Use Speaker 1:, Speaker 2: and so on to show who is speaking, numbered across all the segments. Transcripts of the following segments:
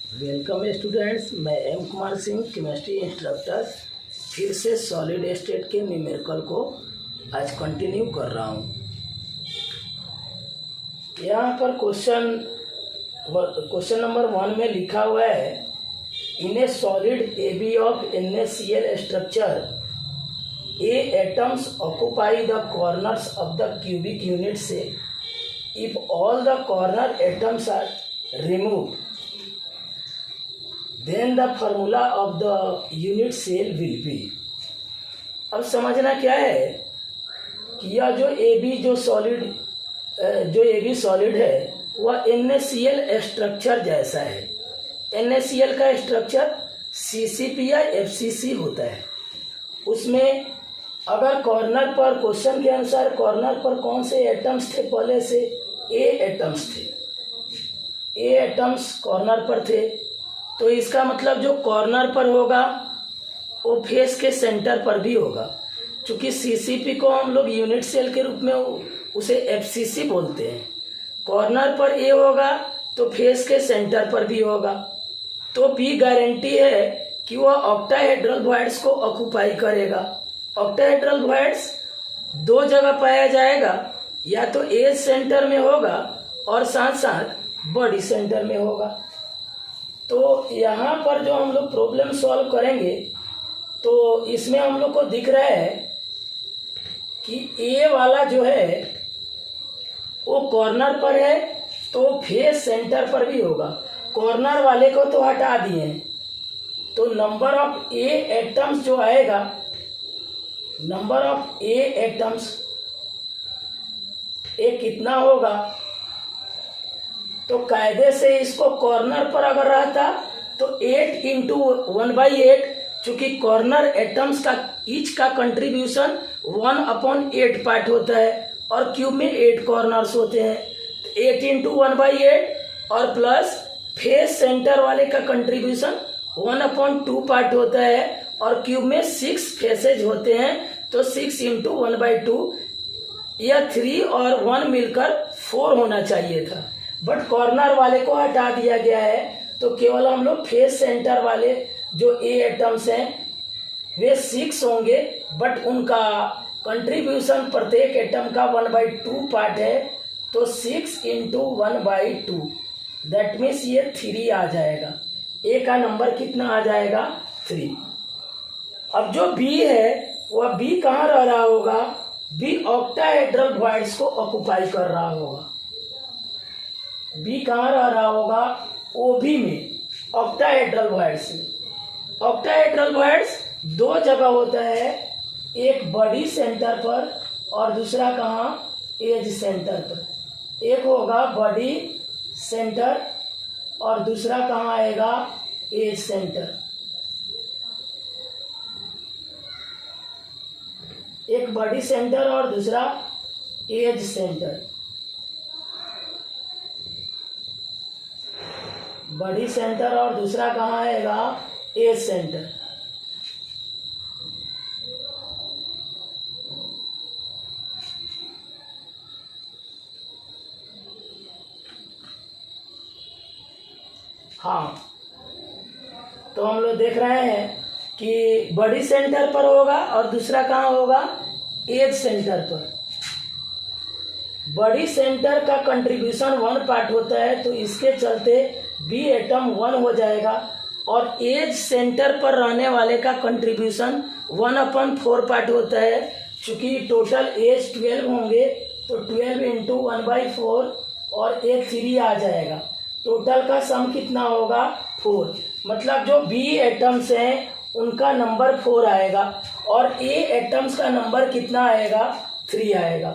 Speaker 1: Welcome students, मैं am Kumar Singh, chemistry instructor, फिर से सॉलिड स्टेट के न्यूमेरिकल को आज कंटिन्यू कर रहा हूँ। यहाँ पर क्वेश्चन नंबर 1 में लिखा हुआ है, in a solid A B of NaCl structure A atoms occupy the corners of the cubic unit cell if all the corner atoms are removed then the formula of the unit cell will be. अब समझना क्या है कि यह जो A B solid है वह NaCl structure जैसा है। NaCl का स्ट्रक्चर CCP या FCC होता है। उसमें अगर कॉर्नर पर, क्वेश्चन के अनुसार कॉर्नर पर कौन से एटम्स थे, पहले से A एटम्स थे, A एटम्स कॉर्नर पर थे, तो इसका मतलब जो कॉर्नर पर होगा वो फेस के सेंटर पर भी होगा। क्योंकि CCP को हम लोग यूनिट सेल के रूप में उसे FCC बोलते हैं। कॉर्नर पर A होगा तो फेस के सेंटर पर भी होगा। तो B गारंटी है कि वह ऑक्टाहेड्रल वॉइड्स को ऑक्यूपाई करेगा। ऑक्टाहेड्रल वॉइड्स दो जगह पाया जाएगा, या तो एज सेंटर में होगा और साथ साथ बॉडी सेंटर में होगा। तो यहाँ पर जो हम लोग प्रॉब्लम सॉल्व करेंगे तो इसमें हम लोग को दिख रहा है कि A वाला जो है वो कॉर्नर पर है तो फेस सेंटर पर भी होगा। कॉर्नर वाले को तो हटा दिए हैं, तो नंबर ऑफ A एटम्स जो आएगा, नंबर ऑफ A एटम्स ए कितना होगा, तो कायदे से इसको कॉर्नर पर अगर रहता तो 8 इंटू 1/8, चूंकि कॉर्नर एटम्स का ईच का कंट्रीब्यूशन 1/8 पार्ट होता है और क्यूब में 8 कॉर्नर्स होते हैं। 8 इंटू 1/8 और प्लस फेस सेंटर वाले का कंट्रीब्यूशन 1/2 पार्ट होता है और क्यूब में 6 फेसेज होते हैं, तो 6 इंटू 1/2, यह 3 और 1 मिलकर 4 होना चाहिए था, बट कॉर्नर वाले को हटा दिया गया है। तो केवल हम लोग फेस सेंटर वाले जो A एटम्स हैं वे 6 होंगे, बट उनका कंट्रीब्यूशन प्रत्येक एटम का 1/2 पार्ट है, तो 6 इंटू 1/2, दैट मीन्स ये 3 आ जाएगा। A का नंबर कितना आ जाएगा? 3। अब जो B है वह B कहाँ रह रहा होगा? B ऑक्टाहेड्रल वॉइड्स को ऑक्यूपाई कर रहा होगा। B कहाँ रह रहा होगा? OB में, ऑक्टाहेड्रल वॉइड्स में। ऑक्टाहेड्रल वॉइड्स दो जगह होता है, एक बॉडी सेंटर पर और दूसरा कहाँ? एज सेंटर पर। एक होगा बॉडी सेंटर और दूसरा कहाँ आएगा? Edge centre. एक बॉडी सेंटर और दूसरा एज सेंटर। बॉडी सेंटर और दूसरा कहाँ आएगा? Edge centre. हाँ, तो हम लोग देख रहे हैं कि बॉडी सेंटर पर होगा और दूसरा कहाँ होगा? एज सेंटर पर। बॉडी सेंटर का कंट्रीब्यूशन 1 पार्ट होता है, तो इसके चलते B एटम 1 हो जाएगा, और एज सेंटर पर रहने वाले का कंट्रीब्यूशन 1/4 पार्ट होता है। चूंकि टोटल एज 12 होंगे तो 12 इंटू 1/4 और A 3 आ जाएगा। टोटल का सम कितना होगा? 4। मतलब जो B एटम्स हैं उनका नंबर 4 आएगा और A एटम्स का नंबर कितना आएगा? 3 आएगा।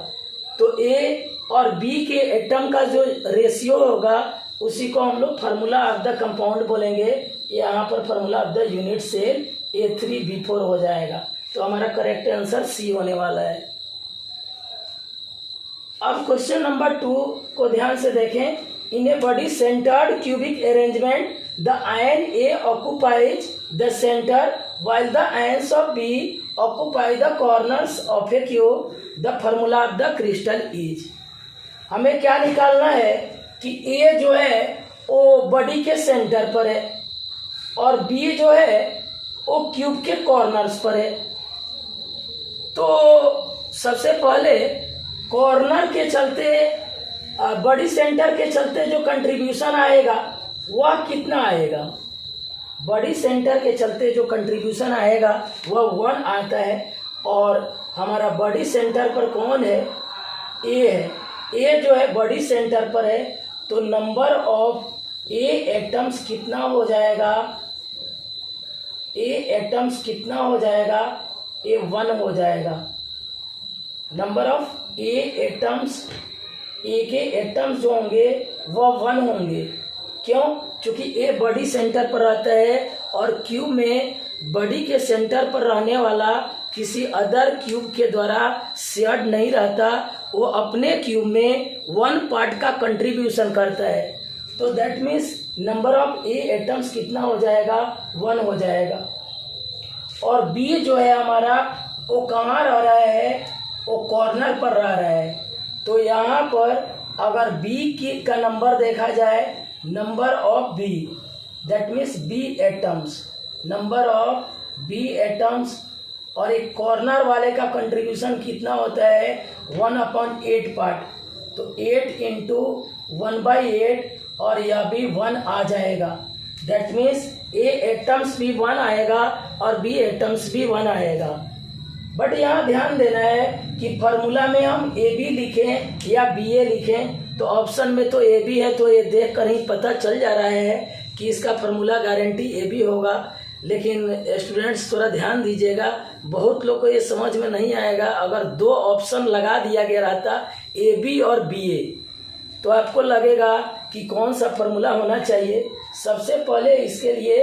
Speaker 1: तो A और B के एटम का जो रेशियो होगा उसी को हम लोग फार्मूला ऑफ द कंपाउंड बोलेंगे। यहाँ पर formula of the unit cell A3B4 हो जाएगा। तो हमारा करेक्ट आंसर C होने वाला है। अब क्वेश्चन नंबर 2 को ध्यान से देखें। In a body centred cubic arrangement the ion A occupies the center while the ions of B occupy the corners of a cube. The formula of the crystal is। हमें क्या निकालना है कि A जो है वो बॉडी के centre पर है और बी जो है वो क्यूब के कॉर्नर्स पर है। तो सबसे पहले कॉर्नर के चलते बॉडी सेंटर के चलते जो कंट्रीब्यूशन आएगा वह कितना आएगा? बॉडी सेंटर के चलते जो कंट्रीब्यूशन आएगा वह 1 आता है और हमारा बॉडी सेंटर पर कौन है? ए है। ए जो है बॉडी सेंटर पर है तो नंबर ऑफ ए एटम्स कितना हो जाएगा? ए एटम्स कितना हो जाएगा? ए 1 हो जाएगा। नंबर ऑफ ए एटम्स, ए के एटम्स जो होंगे वह 1 होंगे। क्यों? क्योंकि ए बॉडी सेंटर पर रहता है और क्यूब में बॉडी के सेंटर पर रहने वाला किसी अदर क्यूब के द्वारा शेयर्ड नहीं रहता, वो अपने क्यूब में 1 पार्ट का कंट्रीब्यूशन करता है। तो that means number of A atoms कितना हो जाएगा? 1 हो जाएगा। और बी जो है हमारा वो कहाँ रह रहा है? वो कॉर्नर पर रह रहा है। तो यहाँ पर अगर बी की का नंबर देखा जाए, number of B, that means B atoms, number of B atoms, और एक कॉर्नर वाले का कंट्रीब्यूशन कितना होता है? 1/8 पार्ट। तो 8 इंटू 1/8 और यह भी 1 आ जाएगा। दैट मीन्स ए एटम्स भी 1 आएगा और बी एटम्स भी 1 आएगा। बट यहाँ ध्यान देना है कि फार्मूला में हम ए बी लिखें या बी ए लिखें, तो ऑप्शन में तो ए बी है, तो ये देख कर ही पता चल जा रहा है कि इसका फार्मूला गारंटी ए बी होगा। लेकिन स्टूडेंट्स थोड़ा ध्यान दीजिएगा, बहुत लोग को ये समझ में नहीं आएगा। अगर 2 ऑप्शन लगा दिया गया रहता ए बी और बी ए, तो आपको लगेगा कि कौन सा फार्मूला होना चाहिए। सबसे पहले इसके लिए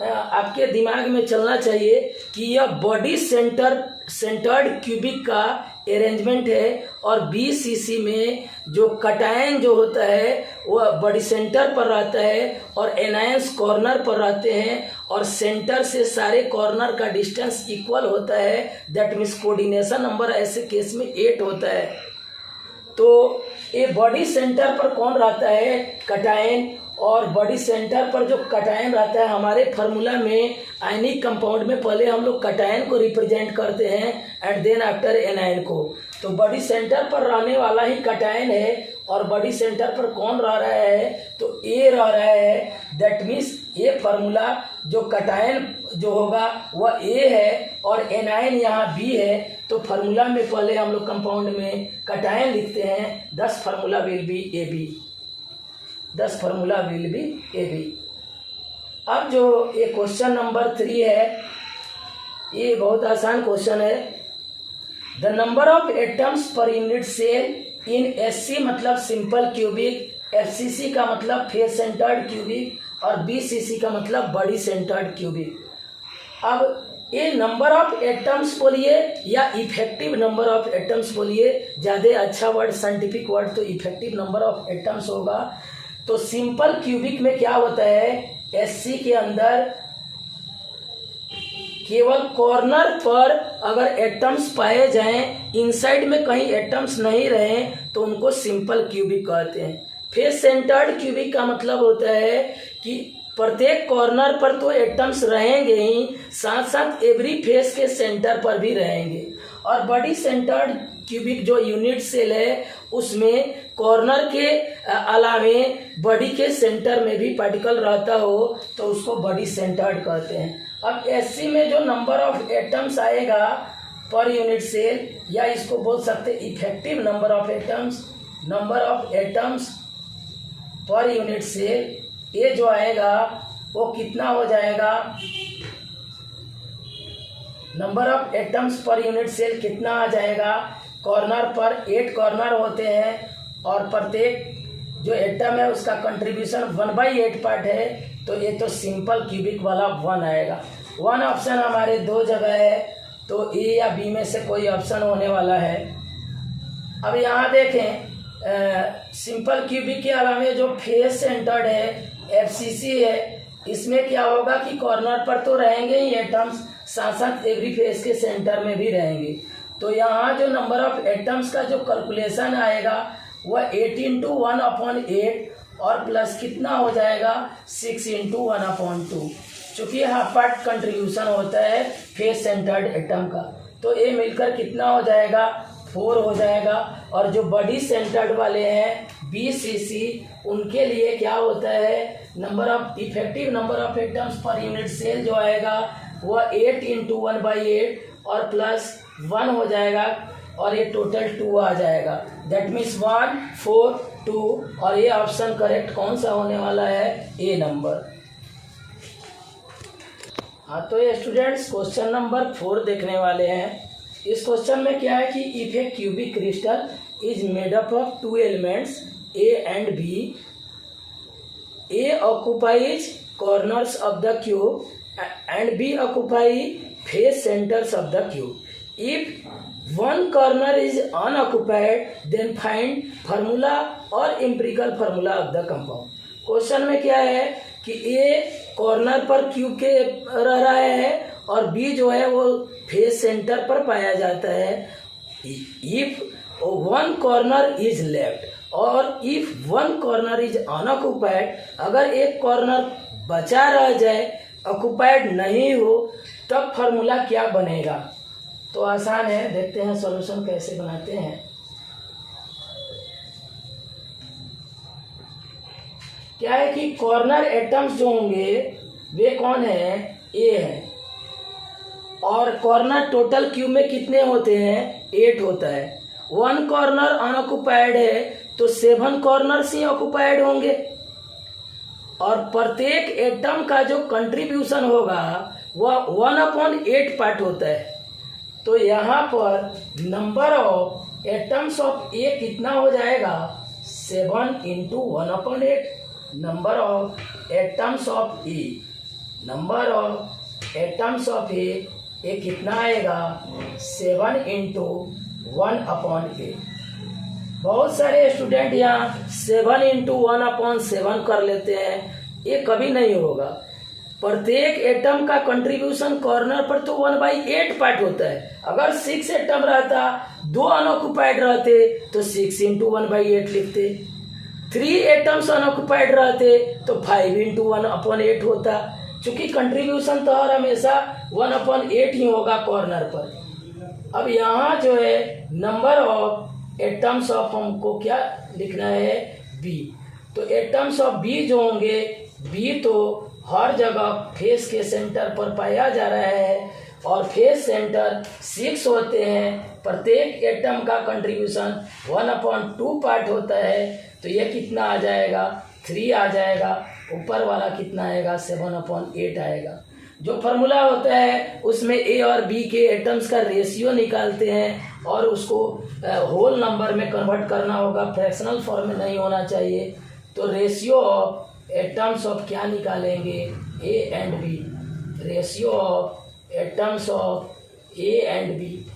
Speaker 1: आपके दिमाग में चलना चाहिए कि यह बॉडी सेंटर्ड क्यूबिक का अरेंजमेंट है और बीसीसी में जो कटायन जो होता है वह बॉडी सेंटर पर रहता है और एनायंस कॉर्नर पर रहते हैं और सेंटर से सारे कॉर्नर का डिस्टेंस इक्वल होता है। दैट मीन्स कोऑर्डिनेशन नंबर ऐसे केस में 8 होता है। तो ये बॉडी सेंटर पर कौन रहता है? कटायन। और बॉडी सेंटर पर जो कटायन रहता है, हमारे फार्मूला में आयनिक कंपाउंड में पहले हम लोग कटायन को रिप्रेजेंट करते हैं एंड देन आफ्टर एनायन को। तो बॉडी सेंटर पर रहने वाला ही कटायन है और बॉडी सेंटर पर कौन रह रहा है? तो ए रह रहा है। दैट मीन्स ये फार्मूला जो कटायन जो होगा वह ए है और एनायन यहाँ बी है। तो फार्मूला में पहले हम लोग कंपाउंड में कटायन लिखते हैं, 10 formula will be A B, 10 formula will be A B. अब जो ये क्वेश्चन नंबर 3 है, ये बहुत आसान क्वेश्चन है। The number of atoms per unit cell in SC मतलब सिंपल क्यूबिक, एफसीसी का मतलब फेस सेंटर्ड क्यूबिक और बीसीसी का मतलब बॉडी सेंटर्ड क्यूबिक। अब ये नंबर ऑफ एटम्स बोलिए या इफेक्टिव नंबर ऑफ एटम्स बोलिए, ज़्यादा अच्छा वर्ड, साइंटिफिक वर्ड तो इफेक्टिव नंबर ऑफ एटम्स होगा। तो सिंपल क्यूबिक में क्या होता है? एससी के अंदर केवल कॉर्नर पर अगर एटम्स पाए जाएं, इनसाइड में कहीं एटम्स नहीं रहे तो उनको सिंपल क्यूबिक कहते हैं। फेस सेंटर्ड क्यूबिक का मतलब होता है कि प्रत्येक कॉर्नर पर तो एटम्स रहेंगे ही, साथ साथ एवरी फेस के सेंटर पर भी रहेंगे। और बॉडी सेंटर्ड क्यूबिक जो यूनिट सेल है उसमें कॉर्नर के अलावे बॉडी के सेंटर में भी पार्टिकल रहता हो तो उसको बॉडी सेंटर्ड कहते हैं। अब एससी में जो नंबर ऑफ एटम्स आएगा पर यूनिट सेल, या इसको बोल सकते effective number of atoms, number of atoms per unit cell, ये जो आएगा वो कितना हो जाएगा? Number of atoms per unit cell कितना आ जाएगा? कॉर्नर पर 8 कॉर्नर होते हैं और प्रत्येक जो एटम है उसका कंट्रीब्यूशन 1/8 पार्ट है, तो ये तो सिंपल क्यूबिक वाला 1 आएगा। 1 ऑप्शन हमारे 2 जगह है, तो ए या बी में से कोई ऑप्शन होने वाला है। अब यहाँ देखें सिंपल क्यूबिक के अलावा जो फेस सेंटर्ड है एफसीसी है, इसमें क्या होगा कि कॉर्नर पर तो रहेंगे ही एटम्स, साथ साथ एवरी फेस के सेंटर में भी रहेंगे। तो यहाँ जो नंबर ऑफ एटम्स का जो कैलकुलेशन आएगा वह 8 × 1/8 और प्लस कितना हो जाएगा 6 इंटू 1/2, चूँकि हाफ पार्ट कंट्रीब्यूशन होता है फेस सेंटर्ड एटम का, तो ये मिलकर कितना हो जाएगा 4 हो जाएगा। और जो बॉडी सेंटर्ड वाले हैं BCC, उनके लिए क्या होता है, effective number of atoms per unit cell जो आएगा वह 8 इंटू 1/8 और प्लस 1 हो जाएगा, और ये टोटल 2 आ जाएगा। दैट मीन्स 1 4 2, और ये ऑप्शन करेक्ट कौन सा होने वाला है, ए नंबर। हाँ, तो ये स्टूडेंट्स क्वेश्चन नंबर 4 देखने वाले हैं। इस क्वेश्चन में क्या है कि if A cubic crystal is made up of 2 elements A and B, A occupies corners of the cube and B occupy face centers of the cube. If one corner is unoccupied, then find formula or empirical formula of the compound. Question में क्या है कि A corner पर cube के रह रहा है और B जो है वो फेस सेंटर पर पाया जाता है। If one corner is left और if one corner is unoccupied, अगर एक कॉर्नर बचा रह जाए, ऑक्युपाइड नहीं हो, तब फार्मूला क्या बनेगा। तो आसान है, देखते हैं सॉल्यूशन कैसे बनाते हैं। क्या है कि कॉर्नर एटम्स जो होंगे वे कौन है, ए है, और कॉर्नर टोटल क्यूब में कितने होते हैं, 8 होता है। वन कॉर्नर अनऑक्युपाइड है तो 7 कॉर्नर्स ही ऑक्युपाइड होंगे, और प्रत्येक एटम का जो कंट्रीब्यूशन होगा वह 1/8 पार्ट होता है। तो यहाँ पर number of atoms of A कितना हो जाएगा, 7 into 1/8। Number of atoms of A, number of atoms of A कितना आएगा, 7 इंटू 1/8। बहुत सारे स्टूडेंट यहाँ 7 इंटू 1/7 कर लेते हैं, ये कभी नहीं होगा। प्रत्येक एटम का कंट्रीब्यूशन कॉर्नर पर तो 1/8 पार्ट होता है। अगर 6 एटम रहता, 2 अनऑक्युपाइड रहते तो 6 इंटू 1/8 लिखते, 3 एटम्स अनऑक्युपाइड रहते तो 5 इंटू 1/8 होता। चूंकि कंट्रीब्यूशन तो हर हमेशा 1/8 ही होगा कॉर्नर पर। अब यहाँ जो है नंबर ऑफ एटम्स ऑफ हमको क्या लिखना है, बी। तो एटम्स ऑफ बी जो होंगे, बी तो हर जगह फेस के सेंटर पर पाया जा रहा है, और फेस सेंटर 6 होते हैं। प्रत्येक एटम का कंट्रीब्यूशन 1/2 पार्ट होता है, तो ये कितना आ जाएगा, 3 आ जाएगा। ऊपर वाला कितना आएगा, 7/8 आएगा। जो फार्मूला होता है उसमें ए और बी के एटम्स का रेशियो निकालते हैं, और उसको होल नंबर में कन्वर्ट करना होगा, फ्रैक्शनल फॉर्म में नहीं होना चाहिए। तो रेशियो ऑफ एटम्स ऑफ क्या निकालेंगे, A and B. Ratio of atoms of A and B,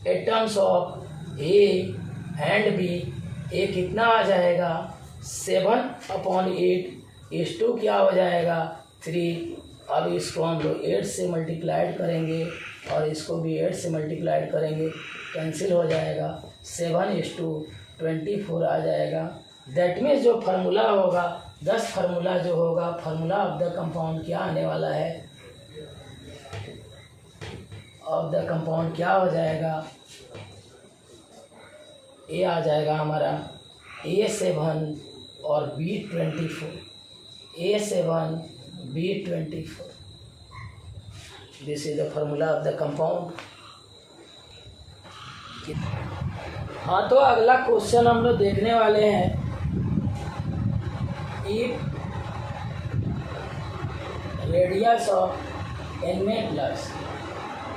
Speaker 1: atoms of A and B, A कितना आ जाएगा, 7/8 इस टू क्या हो जाएगा, 3। अब इसको हम लोग 8 से मल्टीप्लाइड करेंगे, और इसको भी 8 से मल्टीप्लाइड करेंगे, कैंसिल हो जाएगा, 7:24 आ जाएगा। दैट मीन्स जो फार्मूला होगा, 10 फार्मूला जो होगा, फार्मूला ऑफ द कंपाउंड क्या आने वाला है, ऑफ द कंपाउंड क्या हो जाएगा, ए आ जाएगा हमारा A7 और B24, A7 B24। This is the formula of the compound. हाँ, तो अगला क्वेश्चन हम लोग देखने वाले हैं। If radius of Na+,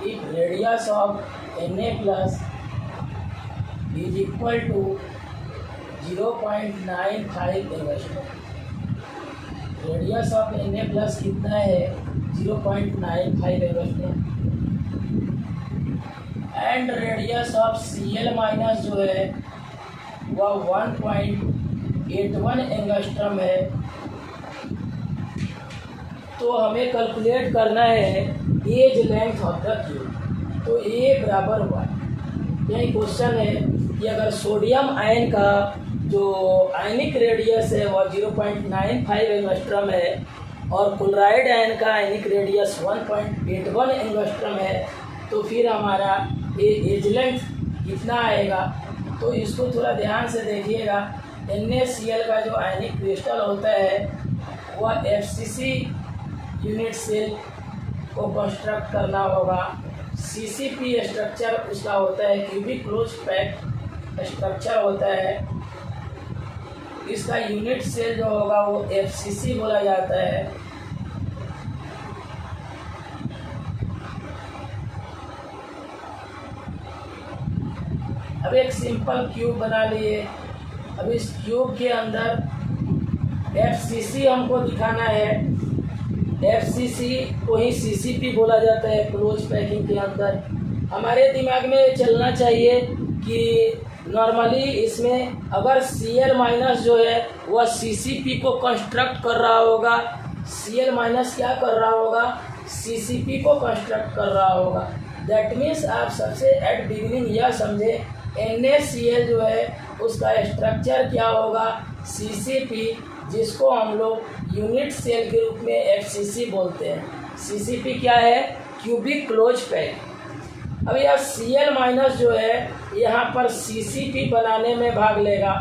Speaker 1: if radius of Na+ is equal to 0.95 angstrom. Radius of Na+ कितना है, 0.95 angstrom. And radius of Cl- जो है वह 1.81 एंगस्ट्रॉम है। तो हमें कैलकुलेट करना है edge length of the cube. तो A बराबर 1। यही क्वेश्चन है कि अगर सोडियम आयन का जो आयनिक रेडियस है वह 0.95 एंगस्ट्रम है और क्लोराइड आयन का आयनिक रेडियस 1.81 एंगस्ट्रम है, तो फिर हमारा एज लेंथ कितना आएगा? तो इसको थोड़ा ध्यान से देखिएगा। NaCl का जो आयनिक क्रिस्टल होता है वह FCC यूनिट सेल को कंस्ट्रक्ट करना होगा। CCP स्ट्रक्चर उसका होता है, क्यूबिक क्लोज पैक स्ट्रक्चर होता है। इसका यूनिट सेल जो होगा वो FCC बोला जाता है। अब एक सिंपल क्यूब बना लिए। अब इस क्यूब के अंदर FCC हमको दिखाना है। FCC को ही CCP बोला जाता है क्लोज पैकिंग के अंदर। हमारे दिमाग में चलना चाहिए कि नॉर्मली इसमें अगर Cl माइनस जो है वह CCP को कंस्ट्रक्ट कर रहा होगा, Cl माइनस क्या कर रहा होगा? CCP को कंस्ट्रक्ट कर रहा होगा। दैट मीन्स आप सबसे एट बिगिनिंग यह समझे NaCl जो है उसका स्ट्रक्चर क्या होगा? CCP, जिसको हम लोग यूनिट सेल के रूप में FCC बोलते हैं। CCP क्या है? Cubic close pack. अब यह Cl माइनस जो है यहाँ पर CCP बनाने में भाग लेगा,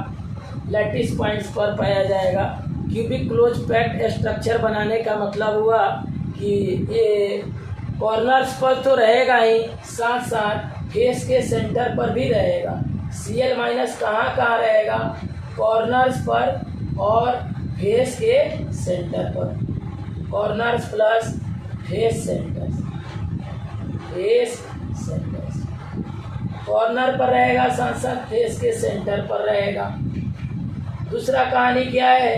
Speaker 1: लैटिस पॉइंट्स पर पाया जाएगा। क्यूबिक क्लोज पैक्ड स्ट्रक्चर बनाने का मतलब हुआ कि ये कॉर्नर्स पर तो रहेगा ही, साथ साथ फेस के सेंटर पर भी रहेगा। Cl माइनस कहाँ कहाँ रहेगा? कॉर्नर्स पर और फेस के सेंटर पर। Corners plus face centres, face centres corner पर रहेगा, साथ साथ फेस के सेंटर पर रहेगा। दूसरा कहानी क्या है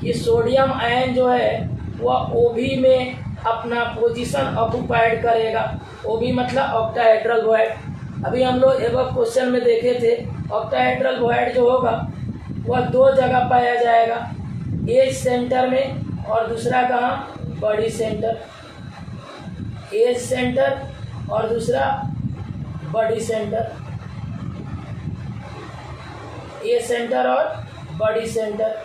Speaker 1: कि सोडियम आयन जो है वह OB में अपना पोजीशन ऑक्युपाइड करेगा। OB मतलब ऑक्टाहेड्रल वॉइड। अभी हम लोग एक क्वेश्चन में देखे थे, ऑक्टाहेड्रल वॉइड जो होगा वह दो जगह पाया जाएगा, एज सेंटर में और दूसरा कहाँ? Body centre. एज सेंटर और दूसरा बॉडी सेंटर। ए सेंटर और body centre.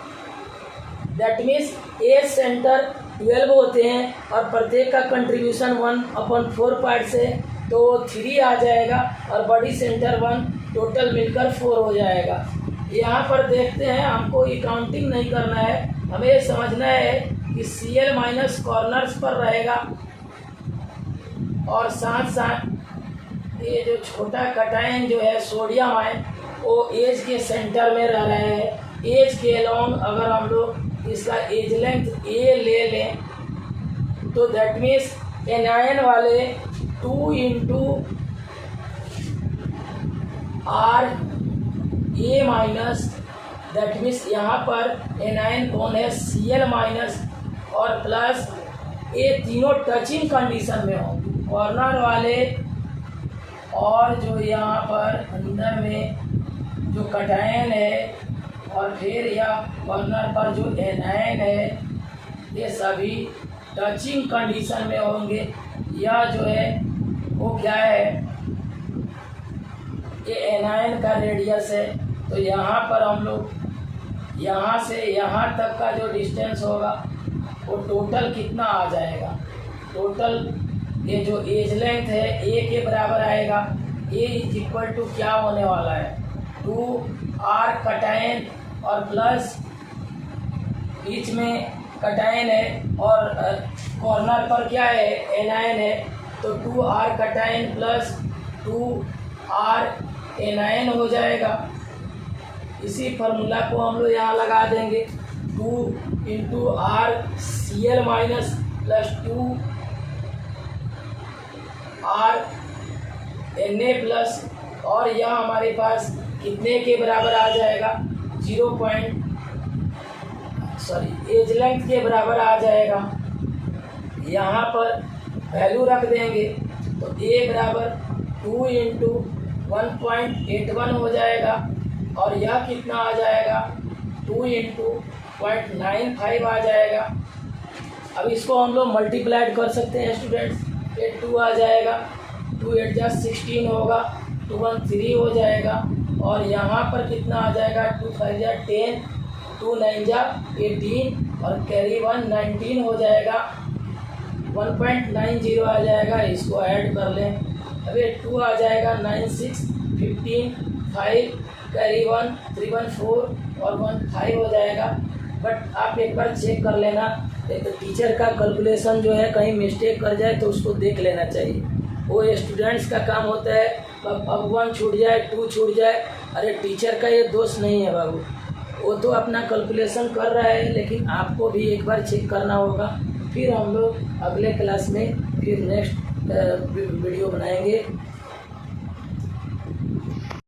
Speaker 1: That means A centre 12 होते हैं और प्रत्येक का कंट्रीब्यूशन 1/4 पार्ट से, तो 3 आ जाएगा और बॉडी सेंटर 1, टोटल मिलकर 4 हो जाएगा। यहाँ पर देखते हैं, हमको ये काउंटिंग नहीं करना है, हमें ये समझना है कि Cl माइनस कॉर्नर्स पर रहेगा और साथ साथ ये जो छोटा कटायन जो है सोडियम आयन वो एज के सेंटर में रह रहे हैं। एज के अलोंग अगर हम लोग इसका एज लेंथ A ले लें तो दैट मीन्स एनायन वाले 2 into R A minus, that means यहाँ पर एनायन कौन है? Cl माइनस और प्लस ये तीनों टचिंग कंडीशन में होंगे, कॉर्नर वाले और जो यहाँ पर अंदर में जो कटायन है और फिर यह कॉर्नर पर जो एनायन है, ये सभी टचिंग कंडीशन में होंगे। यह जो है वो क्या है? ये एनायन का रेडियस है। तो यहाँ पर हम लोग यहाँ से यहाँ तक का जो डिस्टेंस होगा वो टोटल कितना आ जाएगा? टोटल ये जो एज लेंथ है A के बराबर आएगा। A इज इक्वल टू क्या होने वाला है? 2R कटायन और प्लस बीच में कटायन है और कॉर्नर पर क्या है? एनायन है, तो 2R cation plus 2R anion हो जाएगा। इसी फार्मूला को हम लोग यहाँ लगा देंगे, 2 into R Cl minus plus 2 R Na plus, और यह हमारे पास कितने के बराबर आ जाएगा? एज लेंथ के बराबर आ जाएगा। यहाँ पर वैल्यू रख देंगे तो A बराबर 2 इंटू 1.81 हो जाएगा और यह कितना आ जाएगा? 2 इंटू 0.95 आ जाएगा। अब इसको हम लोग मल्टीप्लाइड कर सकते हैं स्टूडेंट्स। ये 2 आ जाएगा, 2 8 जा 16 होगा, 2 1 3 हो जाएगा और यहाँ पर कितना आ जाएगा, 2 5 जा 10, 2 9 जा 18 और कैरी 1 19 हो जाएगा, 1.90 आ जाएगा। इसको ऐड कर लें, अभी 2 आ जाएगा, 9 6 15 5 कैरी 1 3 1 4 और 1 5 हो जाएगा। बट आप एक बार चेक कर लेना, टीचर का कैलकुलेशन जो है कहीं मिस्टेक कर जाए तो उसको देख लेना चाहिए। वो स्टूडेंट्स का काम होता है, अब 1 छूट जाए 2 छूट जाए, अरे टीचर का ये दोष नहीं है बाबू, वो तो अपना कैलकुलेशन कर रहा है, लेकिन आपको भी एक बार चेक करना होगा। फिर हम लोग अगले क्लास में फिर नेक्स्ट वीडियो बनाएंगे।